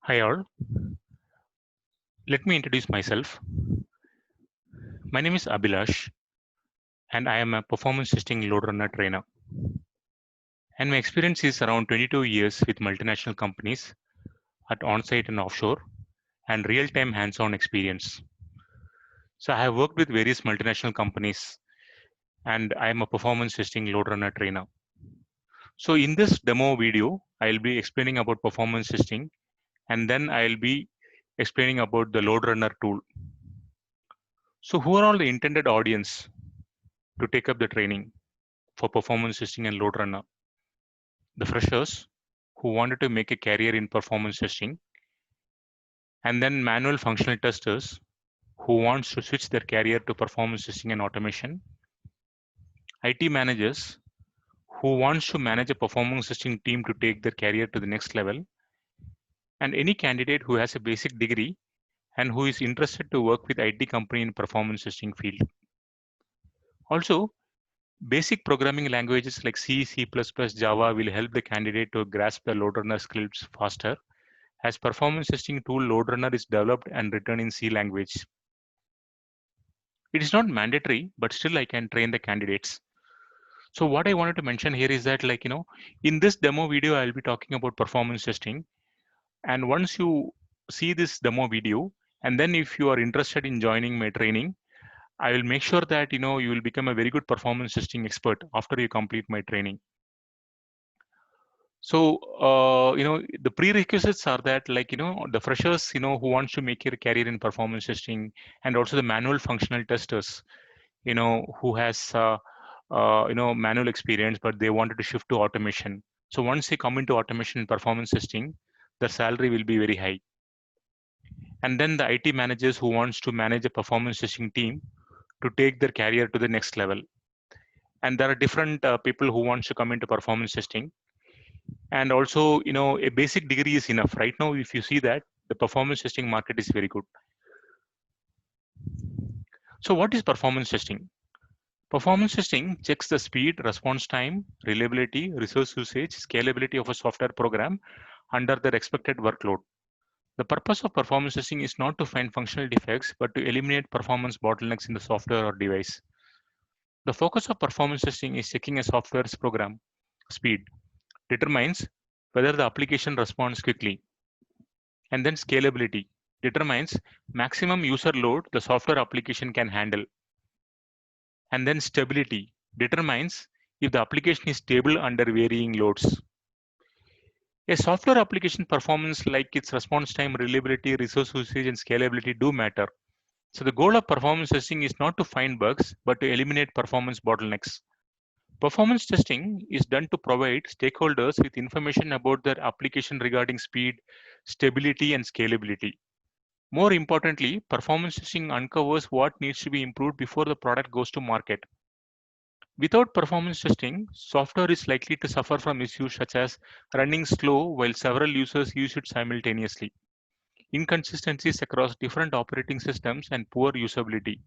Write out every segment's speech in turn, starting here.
Hi all, let me introduce myself. My name is Abhilash and I am a performance testing load runner trainer. And my experience is around 22 years with multinational companies at on-site and offshore and real-time hands-on experience. So I have worked with various multinational companies and I am a performance testing load runner trainer. So in this demo video, I'll be explaining about performance testing and then I'll be explaining about the load runner tool. So who are all the intended audience to take up the training for performance testing and load runner? The freshers who wanted to make a career in performance testing, and then manual functional testers who wants to switch their career to performance testing and automation, IT managers who wants to manage a performance testing team to take their career to the next level, and any candidate who has a basic degree and who is interested to work with IT company in performance testing field. Also, basic programming languages like C, C++, Java will help the candidate to grasp the load runner skills faster as performance testing tool LoadRunner is developed and written in C language. It is not mandatory, but still I can train the candidates. So what I wanted to mention here is that in this demo video, I'll be talking about performance testing. And once you see this demo video, and then if you are interested in joining my training, I will make sure that, you will become a very good performance testing expert after you complete my training. So, the prerequisites are that the freshers, who wants to make a career in performance testing and also the manual functional testers, who has, manual experience, but they wanted to shift to automation. So once they come into automation and performance testing, the salary will be very high. And then the IT managers who wants to manage a performance testing team to take their career to the next level. And there are different people who wants to come into performance testing, and also a basic degree is enough right now. If you see that the performance testing market is very good. So what is performance testing? Performance testing checks the speed, response time, reliability, resource usage, scalability of a software program under their expected workload. The purpose of performance testing is not to find functional defects but to eliminate performance bottlenecks in the software or device. The focus of performance testing is checking a software's program speed determines whether the application responds quickly. And then scalability determines maximum user load the software application can handle. And then stability determines if the application is stable under varying loads. A software application performance, like its response time, reliability, resource usage, and scalability, do matter. So the goal of performance testing is not to find bugs, but to eliminate performance bottlenecks. Performance testing is done to provide stakeholders with information about their application regarding speed, stability, and scalability. More importantly, performance testing uncovers what needs to be improved before the product goes to market. Without performance testing, software is likely to suffer from issues such as running slow while several users use it simultaneously, inconsistencies across different operating systems, and poor usability.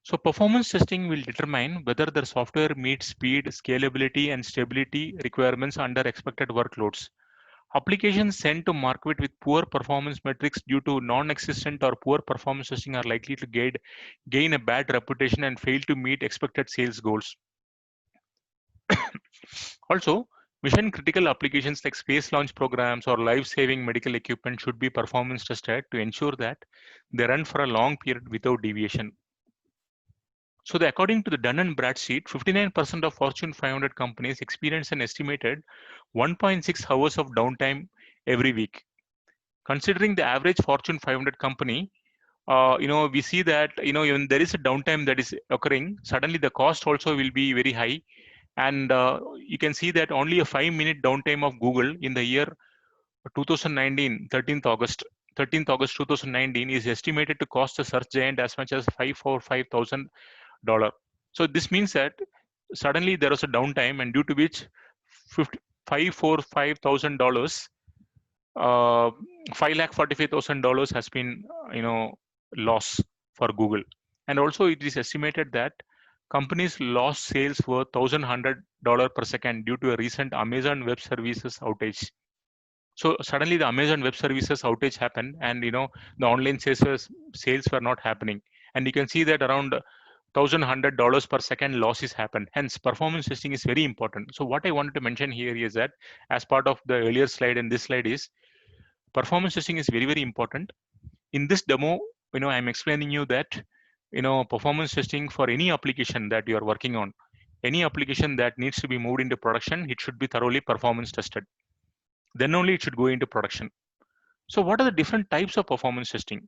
So, performance testing will determine whether the software meets speed, scalability, and stability requirements under expected workloads. Applications sent to market with poor performance metrics due to non-existent or poor performance testing are likely to gain a bad reputation and fail to meet expected sales goals. Also, mission critical applications like space launch programs or life-saving medical equipment should be performance tested to ensure that they run for a long period without deviation. So, according to the Dun and Bradstreet, 59% of Fortune 500 companies experience an estimated 1.6 hours of downtime every week. Considering the average Fortune 500 company, we see that even there is a downtime that is occurring, suddenly the cost also will be very high. And you can see that only a 5-minute downtime of Google in the year 2019, 13th August 2019 is estimated to cost the search giant as much as $5,000. So this means that suddenly there was a downtime, and due to which $545,000, $545,000 has been loss for Google. And also it is estimated that Companies lost sales worth $1,100 per second due to a recent Amazon Web Services outage. So suddenly the Amazon Web Services outage happened, and the online sales were not happening, and you can see that around $1,100 per second losses happen. Hence, performance testing is very important. So what I wanted to mention here is that as part of the earlier slide and this slide is performance testing is very important. In this demo, I'm explaining you that performance testing for any application that you are working on, any application that needs to be moved into production, it should be thoroughly performance tested. Then only it should go into production. So what are the different types of performance testing?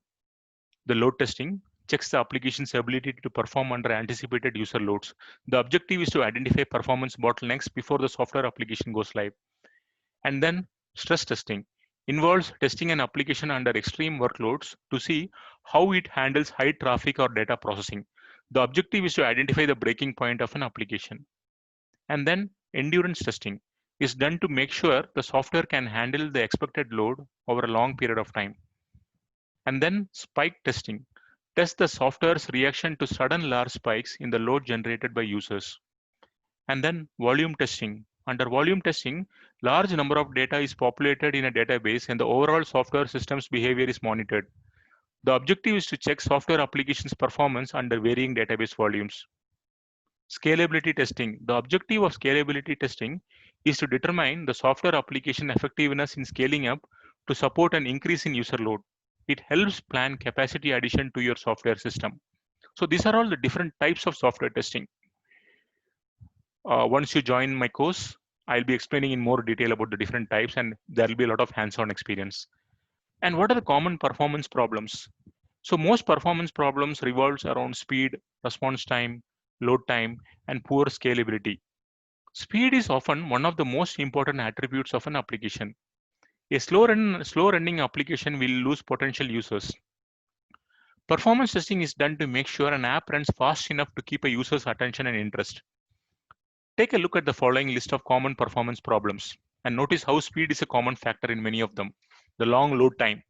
The load testing checks the application's ability to perform under anticipated user loads. The objective is to identify performance bottlenecks before the software application goes live. And then stress testing involves testing an application under extreme workloads to see how it handles high traffic or data processing. The objective is to identify the breaking point of an application. And then endurance testing is done to make sure the software can handle the expected load over a long period of time. And then spike testing tests the software's reaction to sudden large spikes in the load generated by users. And then volume testing. Under volume testing, large number of data is populated in a database and the overall software system's behavior is monitored. The objective is to check software applications performance under varying database volumes. Scalability testing. The objective of scalability testing is to determine the software application effectiveness in scaling up to support an increase in user load. It helps plan capacity addition to your software system. So these are all the different types of software testing. Once you join my course, I'll be explaining in more detail about the different types, and there will be a lot of hands-on experience. And what are the common performance problems? So most performance problems revolves around speed, response time, load time, and poor scalability. Speed is often one of the most important attributes of an application. A slow running application will lose potential users. Performance testing is done to make sure an app runs fast enough to keep a user's attention and interest. Take a look at the following list of common performance problems and notice how speed is a common factor in many of them. The long load time.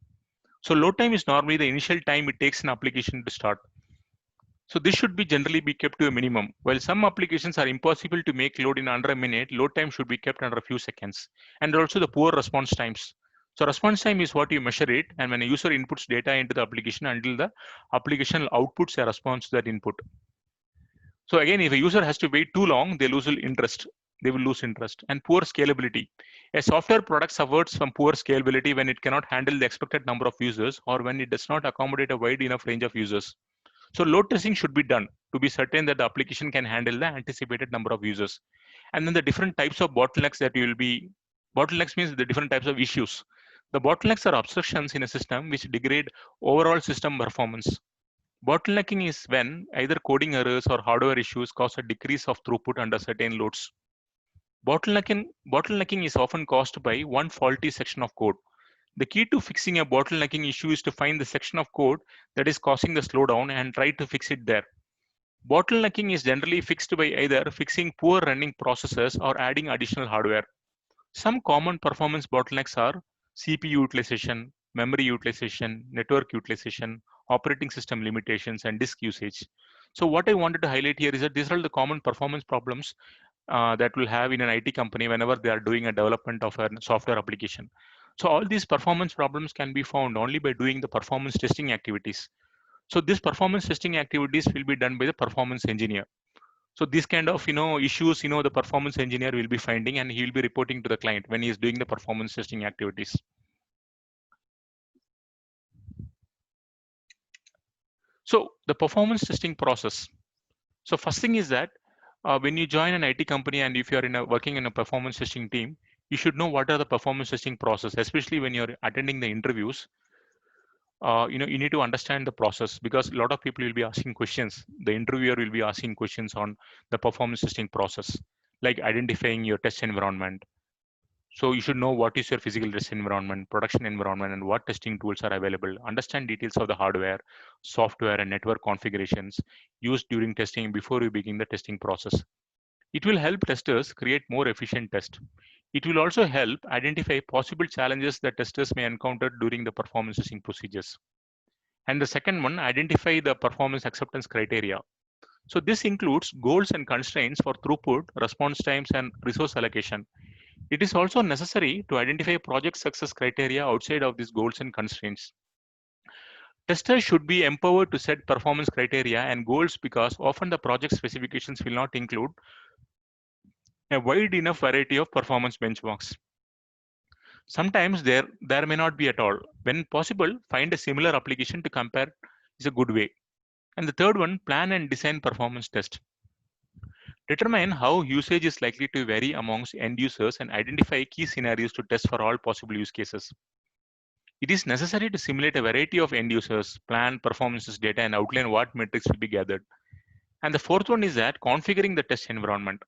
So load time is normally the initial time it takes an application to start. So this should be generally be kept to a minimum. While some applications are impossible to make load in under a minute, load time should be kept under a few seconds. And also the poor response times. So response time is what you measure it, and when a user inputs data into the application until the application outputs a response to that input. So again, if a user has to wait too long, they lose interest. They will lose interest. And poor scalability. A software product suffers from poor scalability when it cannot handle the expected number of users or when it does not accommodate a wide enough range of users. So load testing should be done to be certain that the application can handle the anticipated number of users. And then the different types of bottlenecks that you will be, bottlenecks means the different types of issues. The bottlenecks are obstructions in a system which degrade overall system performance. Bottlenecking is when either coding errors or hardware issues cause a decrease of throughput under certain loads. Bottlenecking is often caused by one faulty section of code. The key to fixing a bottlenecking issue is to find the section of code that is causing the slowdown and try to fix it there. Bottlenecking is generally fixed by either fixing poor running processes or adding additional hardware. Some common performance bottlenecks are CPU utilization, memory utilization, network utilization, operating system limitations, and disk usage. So what I wanted to highlight here is that these are the common performance problems that will have in an IT company whenever they are doing a development of a software application. So all these performance problems can be found only by doing the performance testing activities. So these performance testing activities will be done by the performance engineer. So these kind of issues, the performance engineer will be finding and he will be reporting to the client when he is doing the performance testing activities. So the performance testing process. So first thing is that when you join an IT company and if you are working in a performance testing team, you should know what are the performance testing process, especially when you're attending the interviews. You need to understand the process because a lot of people will be asking questions. The interviewer will be asking questions on the performance testing process, like identifying your test environment. So you should know what is your physical test environment, production environment, and what testing tools are available. Understand details of the hardware, software, and network configurations used during testing before you begin the testing process. It will help testers create more efficient tests. It will also help identify possible challenges that testers may encounter during the performance testing procedures. And the second one, identify the performance acceptance criteria. So this includes goals and constraints for throughput, response times, and resource allocation. It is also necessary to identify project success criteria outside of these goals and constraints. Testers should be empowered to set performance criteria and goals because often the project specifications will not include a wide enough variety of performance benchmarks. Sometimes there may not be at all. When possible, find a similar application to compare is a good way. And the third one, plan and design performance test. Determine how usage is likely to vary amongst end users and identify key scenarios to test for all possible use cases. It is necessary to simulate a variety of end users, plan performances data, and outline what metrics will be gathered. And the fourth one is that configuring the test environment.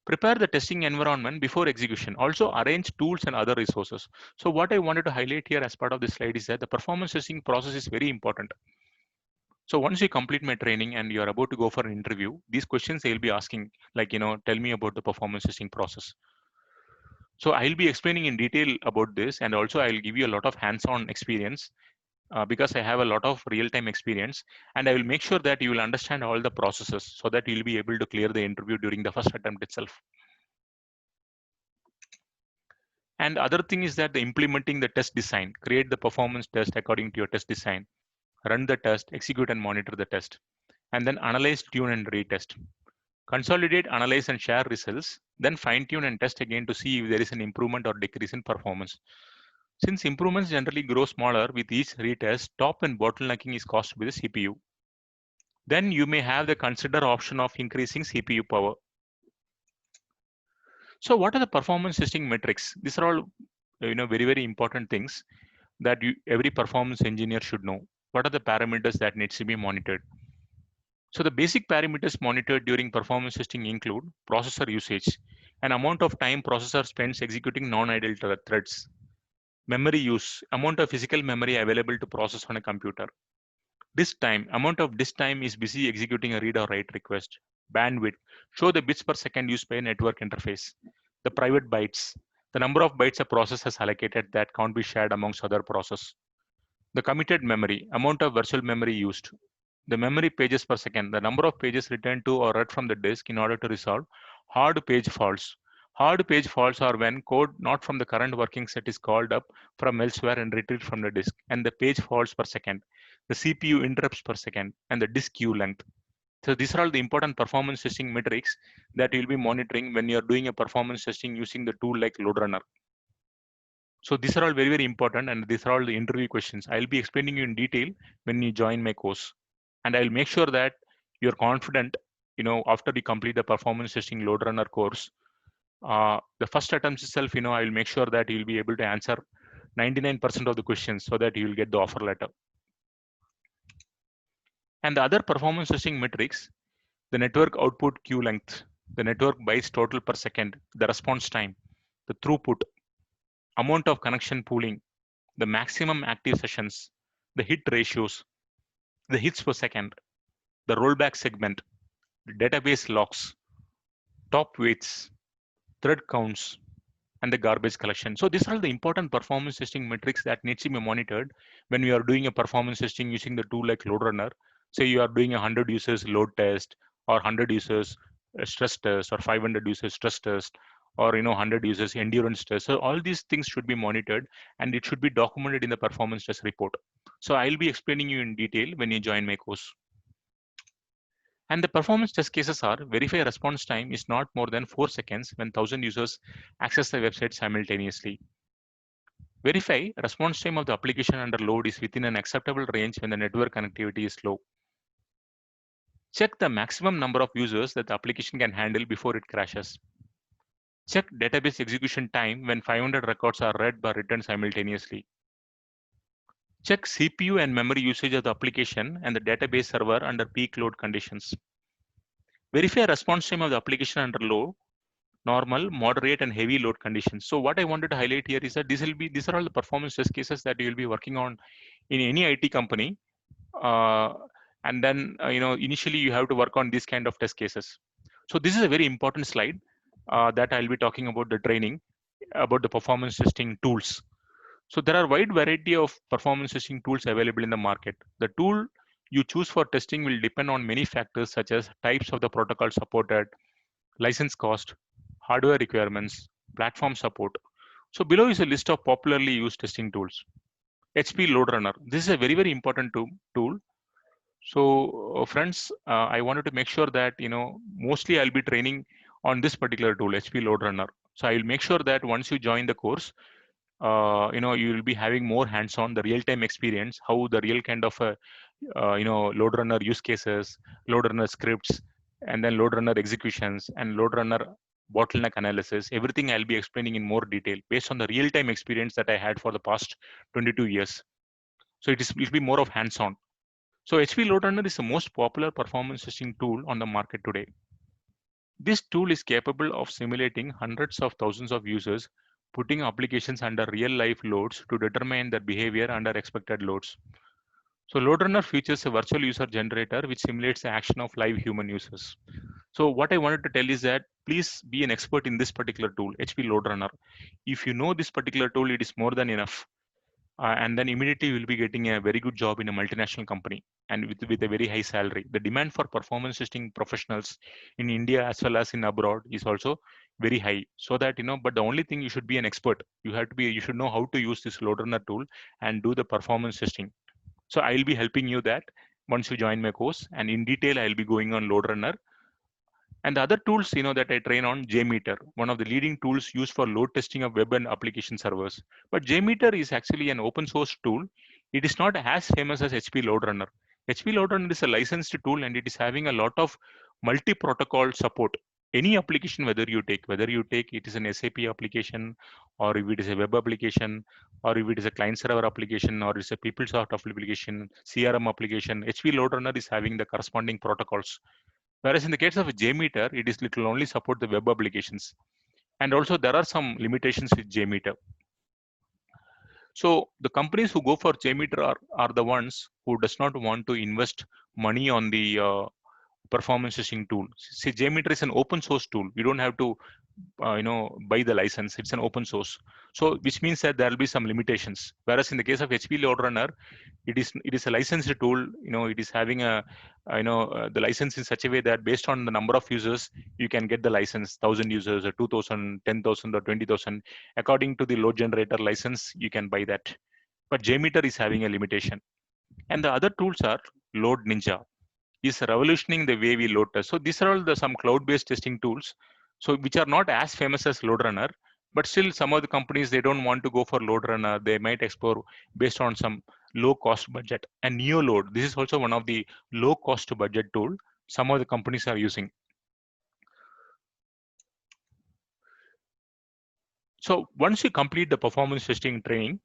Prepare the testing environment before execution. Also arrange tools and other resources. So what I wanted to highlight here as part of this slide is that the performance testing process is very important. So once you complete my training and you're about to go for an interview, these questions they'll be asking, like, tell me about the performance testing process. So I'll be explaining in detail about this, and also I'll give you a lot of hands-on experience because I have a lot of real-time experience, and I will make sure that you will understand all the processes so that you'll be able to clear the interview during the first attempt itself. And other thing is that the implementing the test design, create the performance test according to your test design, run the test, execute and monitor the test, and then analyze, tune and retest. Consolidate, analyze and share results, then fine tune and test again to see if there is an improvement or decrease in performance. Since improvements generally grow smaller with each retest, top and bottlenecking is caused by the CPU. Then you may have the consider option of increasing CPU power. So what are the performance testing metrics? These are all very, very important things that every performance engineer should know. What are the parameters that needs to be monitored? So the basic parameters monitored during performance testing include processor usage, an amount of time processor spends executing non-idle threads, memory use, amount of physical memory available to process on a computer, disk time, amount of disk time is busy executing a read or write request, bandwidth, show the bits per second used by a network interface, the private bytes, the number of bytes a process has allocated that can't be shared amongst other processes, the committed memory, amount of virtual memory used, the memory pages per second, the number of pages returned to or read from the disk in order to resolve hard page faults. Hard page faults are when code not from the current working set is called up from elsewhere and retrieved from the disk, and the page faults per second, the CPU interrupts per second, and the disk queue length. So these are all the important performance testing metrics that you'll be monitoring when you're doing a performance testing using the tool like LoadRunner. So these are all very, very important, and these are all the interview questions. I'll be explaining you in detail when you join my course. And I'll make sure that you're confident, after you complete the performance testing LoadRunner course, the first attempts itself, I will make sure that you'll be able to answer 99% of the questions so that you'll get the offer letter. And the other performance testing metrics, the network output queue length, the network bytes total per second, the response time, the throughput, amount of connection pooling, the maximum active sessions, the hit ratios, the hits per second, the rollback segment, the database locks, top weights, thread counts, and the garbage collection. So these are the important performance testing metrics that needs to be monitored when we are doing a performance testing using the tool like LoadRunner. Say you are doing 100 users load test, or 100 users stress test, or 500 users stress test, or 100 users endurance test. So all these things should be monitored, and it should be documented in the performance test report. So I'll be explaining you in detail when you join my course. And the performance test cases are verify response time is not more than 4 seconds when 1000 users access the website simultaneously. Verify response time of the application under load is within an acceptable range when the network connectivity is low. Check the maximum number of users that the application can handle before it crashes. Check database execution time when 500 records are read or written simultaneously. Check CPU and memory usage of the application and the database server under peak load conditions. Verify response time of the application under low, normal, moderate, and heavy load conditions. So what I wanted to highlight here is that these are all the performance test cases that you will be working on in any IT company. And then initially you have to work on these kind of test cases. So this is a very important slide that I'll be talking about the training about the performance testing tools. So there are wide variety of performance testing tools available in the market. The tool you choose for testing will depend on many factors such as types of the protocol supported, license cost, hardware requirements, platform support. So below is a list of popularly used testing tools. HP LoadRunner. This is a very, very important tool. So friends, I wanted to make sure that, mostly I'll be training on this particular tool, HP LoadRunner. So I will make sure that once you join the course, you will be having more hands-on, the real-time experience, how the real kind of, load runner use cases, load runner scripts, and then load runner executions and load runner bottleneck analysis. Everything I'll be explaining in more detail based on the real-time experience that I had for the past 22 years. So it will be more of hands-on. So HP Load Runner is the most popular performance testing tool on the market today. This tool is capable of simulating hundreds of thousands of users, putting applications under real-life loads to determine their behavior under expected loads. So LoadRunner features a virtual user generator which simulates the action of live human users. So what I wanted to tell is that please be an expert in this particular tool, HP LoadRunner. If you know this particular tool, it is more than enough. And then immediately you will be getting a very good job in a multinational company and with a very high salary. The demand for performance testing professionals in India as well as in abroad is also very high. So that, but the only thing, you should be an expert. You should know how to use this LoadRunner tool and do the performance testing. So I'll be helping you that once you join my course, and in detail, I'll be going on LoadRunner. And the other tools, that I train on, JMeter, one of the leading tools used for load testing of web and application servers. But JMeter is actually an open source tool. It is not as famous as HP LoadRunner. HP LoadRunner is a licensed tool and it is having a lot of multi-protocol support. Any application, whether you take it is an SAP application, or if it is a web application, or if it is a client server application, or it's a PeopleSoft application, CRM application, HP LoadRunner is having the corresponding protocols. Whereas in the case of JMeter, it will only support the web applications. And also there are some limitations with JMeter. So the companies who go for JMeter are the ones who does not want to invest money on the performance testing tool. See, JMeter is an open source tool. You don't have to buy the license. It's an open source. So which means that there will be some limitations. Whereas in the case of HP LoadRunner, it is a licensed tool. It is having the license in such a way that based on the number of users, you can get the license, 1,000 users or 2,000, 10,000 or 20,000. According to the load generator license, you can buy that. But JMeter is having a limitation. And the other tools are Load Ninja, is revolutionizing the way we load test. So these are all some cloud-based testing tools, so which are not as famous as LoadRunner, but still some of the companies, they don't want to go for LoadRunner. They might explore based on some low-cost budget. And NeoLoad, this is also one of the low-cost budget tool some of the companies are using. So once you complete the performance testing training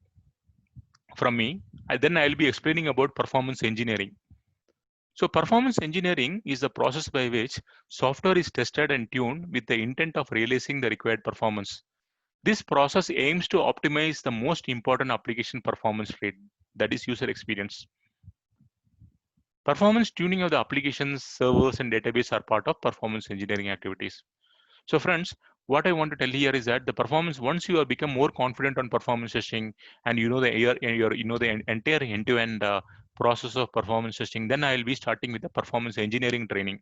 from me, then I'll be explaining about performance engineering. So performance engineering is the process by which software is tested and tuned with the intent of realizing the required performance. This process aims to optimize the most important application performance rate, that is user experience. Performance tuning of the applications, servers, and database are part of performance engineering activities. So friends, what I want to tell here is that the performance, once you have become more confident on performance testing and you know the entire end-to-end process of performance testing, then I will be starting with the performance engineering training.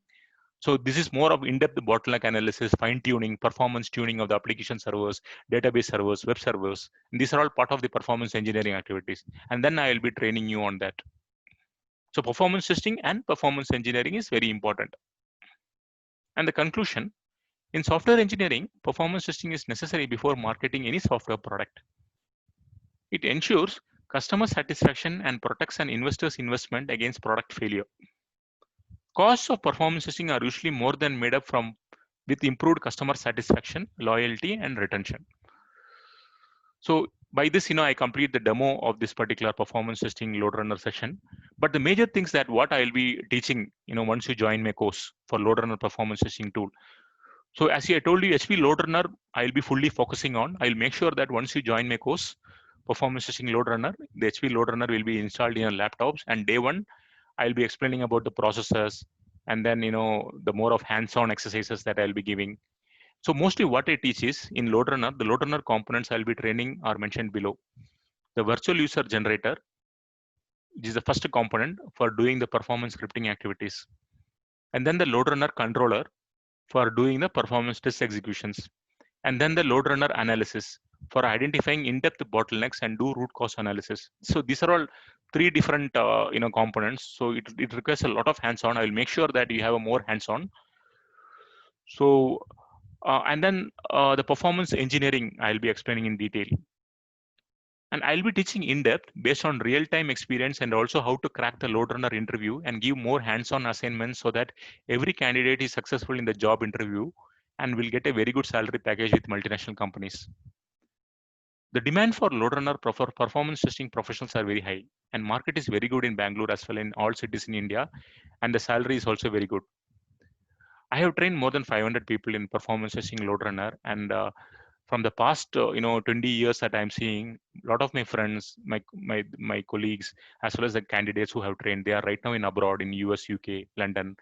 So this is more of in-depth bottleneck analysis, fine-tuning, performance tuning of the application servers, database servers, web servers. And these are all part of the performance engineering activities. And then I will be training you on that. So performance testing and performance engineering is very important. And the conclusion, in software engineering, performance testing is necessary before marketing any software product. It ensures customer satisfaction and protects an investor's investment against product failure. Costs of performance testing are usually more than made up with improved customer satisfaction, loyalty, and retention. So by this, I complete the demo of this particular performance testing LoadRunner session. But the major things that what I'll be teaching, once you join my course for LoadRunner performance testing tool. So as I told you, HP LoadRunner, I'll be fully focusing on. I'll make sure that once you join my course, performance testing LoadRunner, the HP LoadRunner will be installed in your laptops. And day one, I'll be explaining about the processes, and then the more of hands-on exercises that I'll be giving. So mostly what I teach is in LoadRunner, the LoadRunner components I'll be training are mentioned below. The virtual user generator, which is the first component for doing the performance scripting activities. And then the load runner controller for doing the performance test executions. And then the load runner analysis for identifying in-depth bottlenecks and do root cause analysis. So these are all three different components. So it requires a lot of hands-on. I will make sure that you have a more hands-on. So and then the performance engineering I'll be explaining in detail. And I'll be teaching in depth based on real time experience and also how to crack the load runner interview and give more hands on assignments so that every candidate is successful in the job interview and will get a very good salary package with multinational companies. The demand for load runner performance testing professionals are very high, and market is very good in Bangalore as well in all cities in India, and the salary is also very good. I have trained more than 500 people in performance testing load runner, and from the past 20 years that I'm seeing, a lot of my friends, my colleagues, as well as the candidates who have trained, they are right now in abroad in US, UK, London,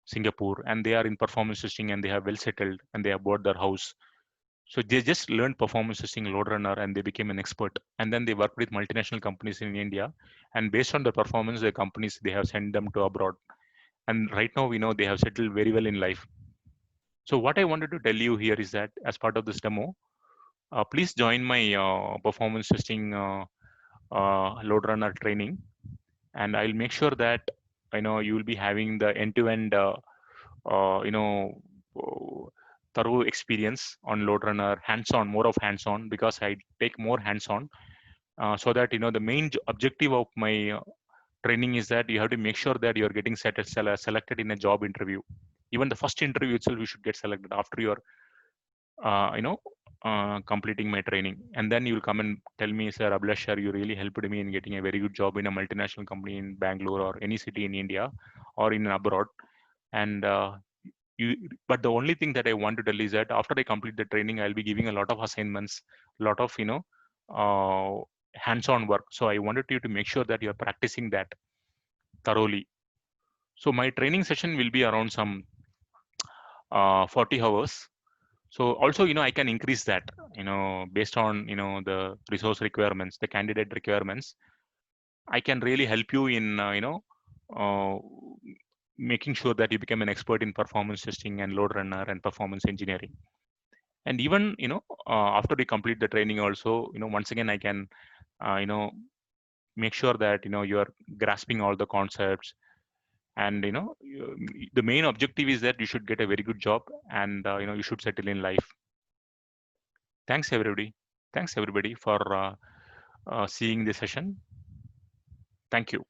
Singapore, and they are in performance testing and they have well settled and they have bought their house. So they just learned performance testing load runner and they became an expert. And then they work with multinational companies in India, and based on the performance, the companies they have sent them to abroad. And right now we know they have settled very well in life. So what I wanted to tell you here is that as part of this demo, please join my performance testing load runner training, and I'll make sure that you will be having the end-to-end uh, you know thorough experience on load runner, hands-on, more of hands-on, because I take more hands-on, so that the main objective of my training is that you have to make sure that you are getting selected in a job interview. Even the first interview itself, you should get selected after your uh, you know, completing my training. And then you will come and tell me, Sir Abhilash, sir, you really helped me in getting a very good job in a multinational company in Bangalore or any city in India or in abroad. And but the only thing that I want to tell is that after I complete the training, I'll be giving a lot of assignments, a lot of, hands-on work. So I wanted you to make sure that you're practicing that thoroughly. So my training session will be around some 40 hours. So also, I can increase that, based on, the resource requirements, the candidate requirements. I can really help you in, uh, making sure that you become an expert in performance testing and load runner and performance engineering. And even, after we complete the training also, once again, I can, you know, make sure that, you are grasping all the concepts. And, the main objective is that you should get a very good job and, you should settle in life. Thanks, everybody. Thanks, everybody, for seeing this session. Thank you.